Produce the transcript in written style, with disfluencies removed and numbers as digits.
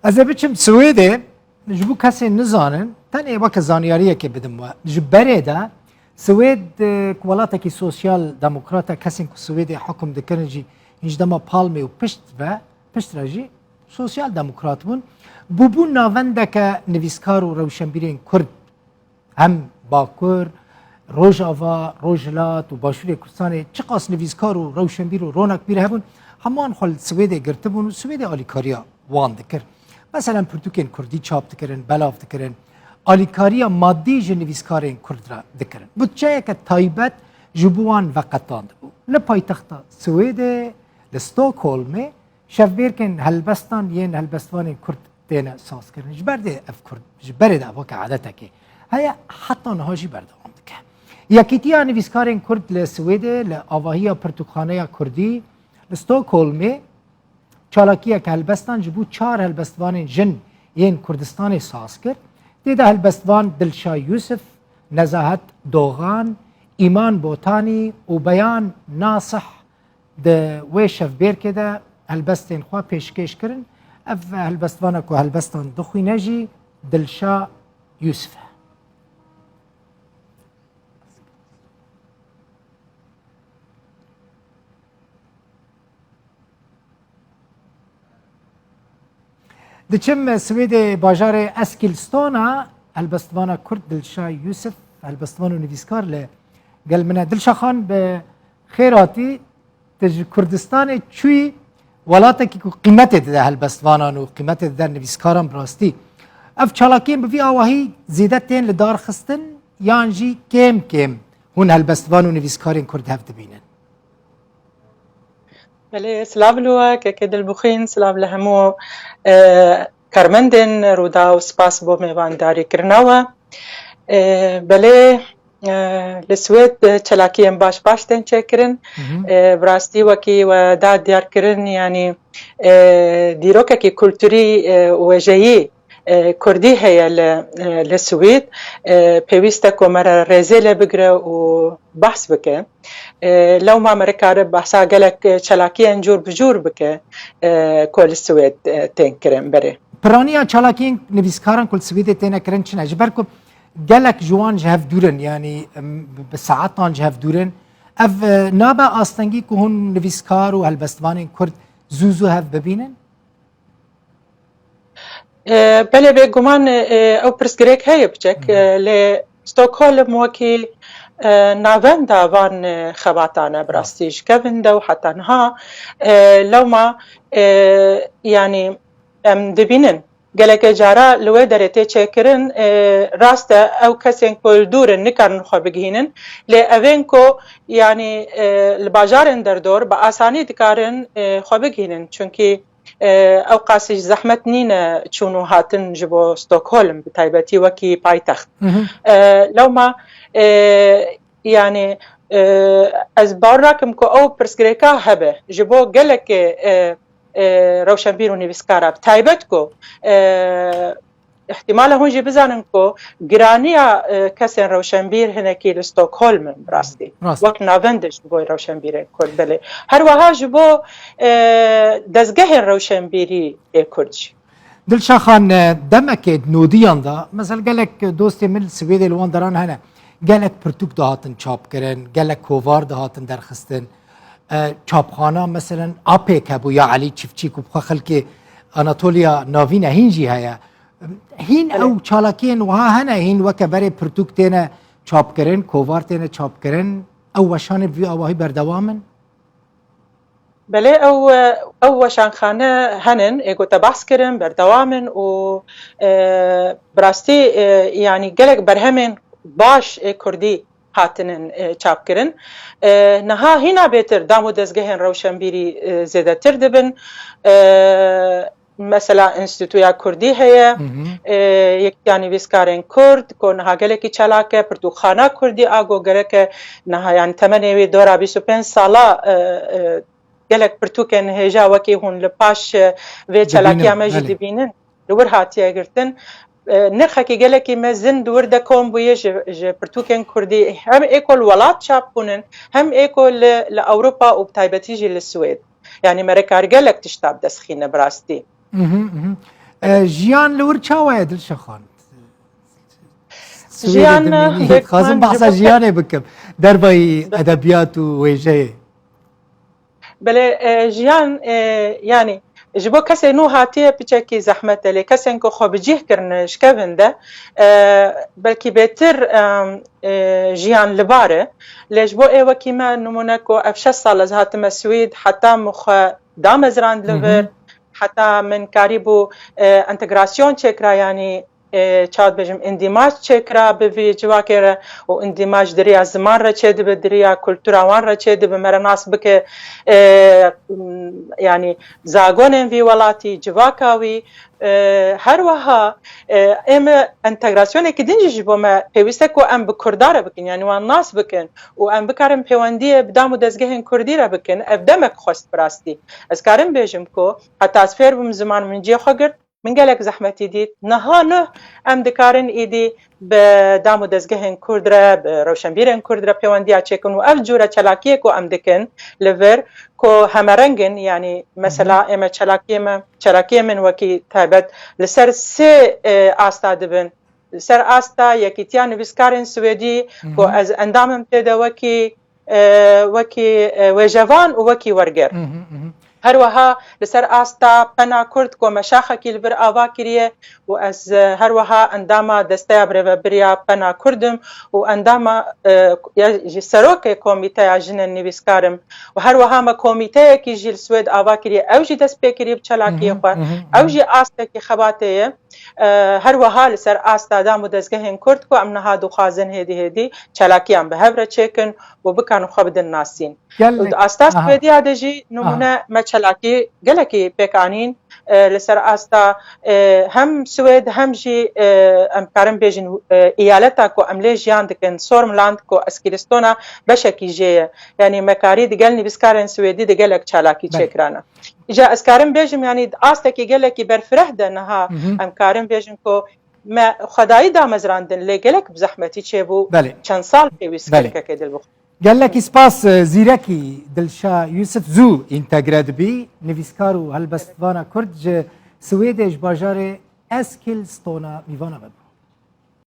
از بچم سویده جبو کسی نزانن تنها وقت زانیاریه که بدم و جبره ده سوید کولاته کی سوسیال دموکراتا کسی که سوید حکم دکرنجی اینج دما پالمی و پشت راجی سوسیال دموکرات بون بو ناونده که نویسکار و روشنبیرین کرد هم باکر روجاوا روجلات و باشوری کردستان چه قاس نویسکار و روشنبیر و رونق بیره هبون همان خال سوید گرته بون و سوید آلیکاریا وان دکر مثلا پرتوکین کردی چاپ دکرن بلاف دکرن آلیکاریا مادی جنویسکارین کرد را دکرن بود چه که تایبت جبوان وقتاند بود لپایتخت سوید لستوکهولم شفبیر کن هلبستان ین هلبستوان کرد دینا ساز کردن جبرده اف کرد جبرده واقع عادته که هيا حتى نهاجي بردوام دكه يكيتيا نويسكارين كرد لسويد لآواهيا برتوخانيا كردي لستوكهولم چالاكيا كهلبستان جبو 4 هلبستوان جن ين كردستان ساسكر ديدا هلبستوان دلشا يوسف نزاهت دوغان إيمان بوتاني وبيان ناصح ده ويشف بير كده هلبستين خوا پیشکش کرن اف هلبستوانا كو هلبستان دخوي نجي دلشا يوسف دچم سوید باجار اسکیلستونا هلبستوانا کرد دلشا یوسف هلبستوانو نویسکار ل قال من دلشا خان بخيراتي تج كردستان چوي ولاتك قيمته ده هلبستوانان و قيمته ده نویسکاران براستي اف چالاكين بفي آواهي زيدتين لدار خستن يانجي كم هون هلبستوانو نویسکارين كرد هفت بينن بله سلاف لوا که دل بخین سلاف لهمو کارمندن رودا و سپاس بو میوانداری کرناوه بله لسوید چلاکیم باش تن چکرن براستی وکی و داد دیار کرن یعنی دیروکه کی کلتوری وجهی کردی هیا لسوید پیوسته که مرا رزیل بگره و بحث بکه لو ما مرکار بحثا گلک چلاکی انجور بجور بکه کل سوید تین کرن بره پرانیا چلاکی نویسکاران کل سوید تین کرن چنه جبر که گلک جوان جهف دورن یعنی بساعتان جهف دورن اف نابا آستنگی که هون نویسکار و هلبستوان کرد زوزو هف ببینن بله به گمان او پرسگریک هی بچک ل ستوکهولم وکی ناوند وان خباتانه براستیش کبنده و حتی نها لو ما يعني ام دبینن گلک جارا لوی درته چکرن راست او کسین کل دور نکرن خو بگینن ل اوینکو يعني الباجارن در دور با آسانی دکارن خو بگینن چونکی او قاسي زحمت نينا تشونو هاتن جبو ستوكهولم بتايبتي وكي بايتخت لو ما يعني از باراكم كو او برسكريكا هبه جبو قالك روشنبير ونيفسكارا بتايبتكو احتمال هون جي بزانن كو جرانيا كسن روشنبير هناكي لستوكهولم براستي وقت نافندش بو روشنبير كرد بلي هر وها جبو دزگه روشنبيري كردش دلشا خان دمك نوديان دا مثلا قالك دوستي من السويد الوان دران هنا قالك پرتوک دهاتن چاپ کرن قالك کووار دهاتن درخستن چاپخانه مثلا آپیک هبو یا علی چفچیک و خلک اناتولیا ناوینه هینجی هیا هین او چالاکین وها هنه هین وکه برای پرتوک تینه چاپ کرن کووار تینه چاپ کرن او وشان بی آواهی بردوامن بله او وشان خانه هنن اگو تبحث کرن بردوامن و براستی يعني گلک برهمن باش کردی هاتنن چاپ کرن نها هینا بهتر دامو دزگهن روشنبیری زیاده تر دبن مثلا انستیتویا کردی هیا یک یعنی ویسکارن کرد که نها گلکی چلاکه پرتوخانه کردی آگو گلک نها یعنی تمنیوی دورا 25 سالا گلک پرتوکن هجا وکی هون لپاش و چلاکی همه جدی بینن دور هاتیه گرتن نرخکی گلکی مزن دور دکم بویه ج پرتوکن کردی هم ایکول ولات چاپ کنن هم ایکول لأوروپا و بتایبتی جی للسوید يعني مركار قالك تشتاب دسخين براستی ژیان لور چاوایە دڵشەخان ژیان خازم بەحسا ژیانێ بکەم دەربای ئەدەبیات و وێژەیە بەڵێ ژیان ینی ji bo kesê nû hatiye piçekî zehmet lê kesên ku xwe bicih şkevin de belkî bêtir jiyan li bar e lê ji bo êwekî me nimûne ku ev 6 sal ez hatime Swîd heta min xwe damezrand li vir heta min karîbû entegrasyon çêkira yanî çavat bêjim îndîmaj çêkira bi vî civakê re û îndîmaj diriya ziman re çê dibe diriya kultura wan re çê dibe me re nas bike yanî zagonên vî welatî civaka wî her wiha em entegrasyonekî din jî ji bo me pêwîst e ku em bi Kurdar re bikin yanî wan nas bikin û em bikarin pêwendiyê bi dam û dezgehên Kurdî re bikin ev demek xwest bi rastî ez karim bêjim ku heta ez fêr bim ziman min cê xwe girt min gelek zehmetî dît niha nû em dikarin êdî bi dam û dezgehên Kurd re bi rewşenbîrên Kurd re pêwendiya çêkin û ev cûre çalakiyê ku em dikin li vir ku hemerengin yanî mesela em çalakiyê min wekî taybet li ser sê asta dibin li ser asta yekîtiya nivîskarên Swêdî ku ez endamim tê de wekî wêjevan û wekî werger her wiha li ser asta pena Kurd ku meşaxekî li vir ava kiriye û ez her wiha endama desteya birêvebiriya pena Kurdim û endama ji serokê komîteya jinên nivîskarim û her wiha me komîteyekî jî li Swêd ava kiriye ew jî dest pê kiriye bi çalakiyê xwe ew jî astekî xebatê ye her wiha li ser asta dam û dezgehên Kurd ku em niha dixwazin hêdî hêdî çalakiyan bi hev re çêkin û bikarin xwe bidin nasîn asta Swêdiya de jî nimûne me çalakî gelekî pêkanîn li ser asta hem Swêd hem jî em karin bêjin îyaleta ku em lê jiyan dikin Sormland ku Eskilistona beşekî jê ye yanî me karî di gel nivîskarên Swêdî di gelek çalakî çêkirane îja ez karim bêjim yanî astekî gelekî berfireh de niha em karim bêjin ku me xwedayî damezrandin lê gelek bi zehmetî çêbû çend sal pêwîst kirkekê dil bixwe gelekî spas zîrekî Dilşa Yusuf zû întegre dibî nivîskar û helbestvana Kurd ji Swêdê ji bajarê Eskilstona mîvana ve